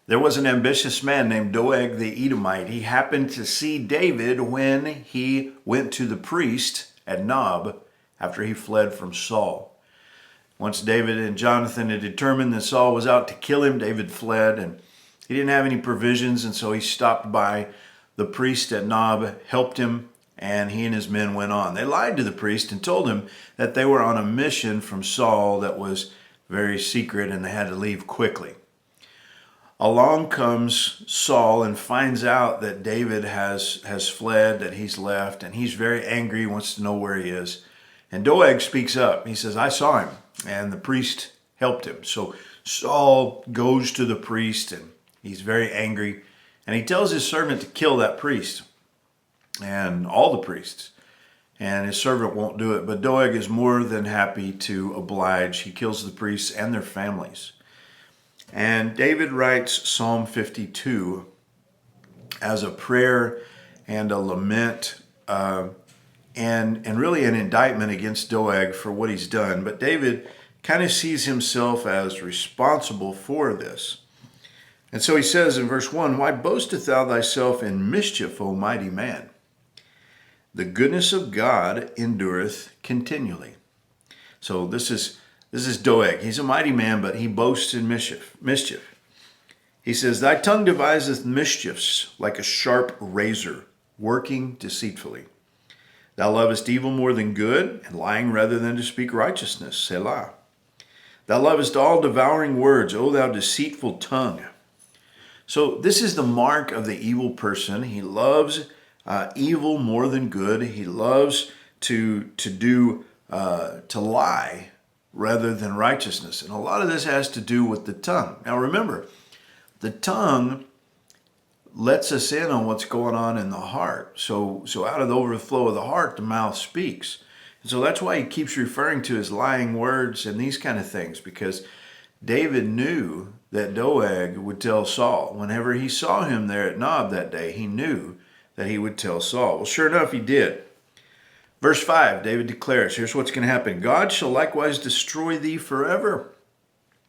There was an ambitious man named Doeg the Edomite. He happened to see David when he went to the priest at Nob after he fled from Saul. Once David and Jonathan had determined that Saul was out to kill him, David fled, and he didn't have any provisions, and so he stopped by the priest at Nob, helped him, and he and his men went on. They lied to the priest and told him that they were on a mission from Saul that was very secret and they had to leave quickly. Along comes Saul and finds out that David has fled, that he's left, and he's very angry, wants to know where he is. And Doeg speaks up. He says, I saw him, and the priest helped him. So Saul goes to the priest, and he's very angry, and he tells his servant to kill that priest and all the priests. And his servant won't do it, but Doeg is more than happy to oblige. He kills the priests and their families. And David writes Psalm 52 as a prayer and a lament and really an indictment against Doeg for what he's done. But David kind of sees himself as responsible for this. And so he says in verse 1, Why boastest thou thyself in mischief, O mighty man? The goodness of God endureth continually. So this is Doeg. He's a mighty man, but he boasts in mischief. He says, Thy tongue deviseth mischiefs like a sharp razor, working deceitfully. Thou lovest evil more than good, and lying rather than to speak righteousness. Selah. Thou lovest all devouring words, O thou deceitful tongue. So this is the mark of the evil person. He loves evil more than good. He loves to lie rather than righteousness. And a lot of this has to do with the tongue. Now remember, the tongue lets us in on what's going on in the heart. So out of the overflow of the heart, the mouth speaks. And so that's why he keeps referring to his lying words and these kind of things, because David knew that Doeg would tell Saul. Whenever he saw him there at Nob that day, he knew that he would tell Saul. Well, sure enough, he did. Verse 5, David declares, here's what's going to happen. God shall likewise destroy thee forever.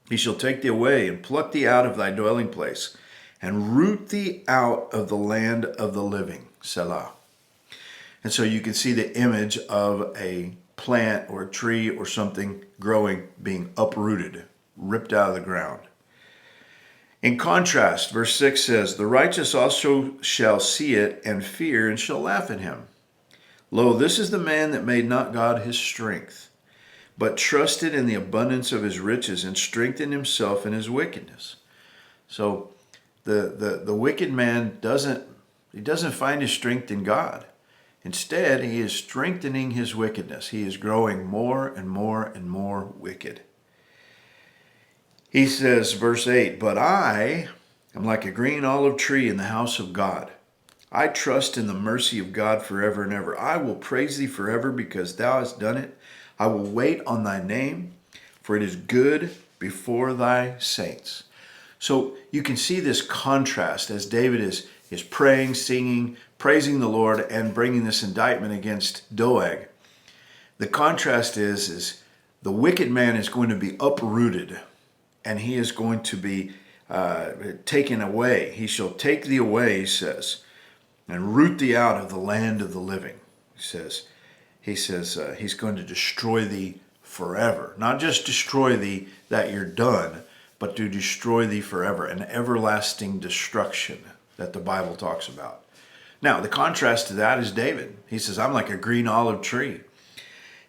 He shall take thee away and pluck thee out of thy dwelling place and root thee out of the land of the living. Selah. And so you can see the image of a plant or a tree or something growing, being uprooted, ripped out of the ground. In contrast, verse 6 says, The righteous also shall see it and fear and shall laugh at him. Lo, this is the man that made not God his strength, but trusted in the abundance of his riches and strengthened himself in his wickedness. So the wicked man doesn't find his strength in God. Instead, he is strengthening his wickedness. He is growing more and more and more wicked. He says, verse 8, But I am like a green olive tree in the house of God. I trust in the mercy of God forever and ever. I will praise thee forever because thou hast done it. I will wait on thy name, for it is good before thy saints. So you can see this contrast as David is praying, singing, praising the Lord, and bringing this indictment against Doeg. The contrast is the wicked man is going to be uprooted, and he is going to be taken away. He shall take thee away, he says, and root thee out of the land of the living. He says he's going to destroy thee forever. Not just destroy thee that you're done, but to destroy thee forever, an everlasting destruction that the Bible talks about. Now, the contrast to that is David. He says, I'm like a green olive tree.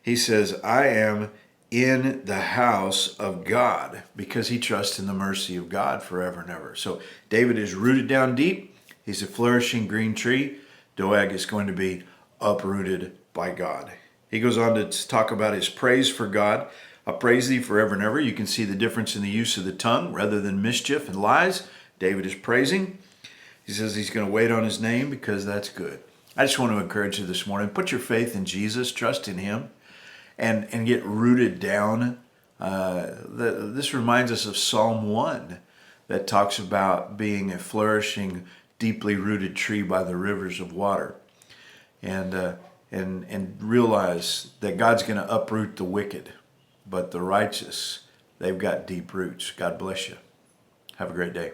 He says, I am in the house of God, because he trusts in the mercy of God forever and ever. So David is rooted down deep. He's a flourishing green tree. Doeg is going to be uprooted by God. He goes on to talk about his praise for God. I praise thee forever and ever. You can see the difference in the use of the tongue. Rather than mischief and lies, David is praising. He says he's going to wait on his name because that's good. I just want to encourage you this morning. Put your faith in Jesus. Trust in him. And get rooted down. This reminds us of Psalm 1 that talks about being a flourishing, deeply rooted tree by the rivers of water. And realize that God's going to uproot the wicked, but the righteous, they've got deep roots. God bless you. Have a great day.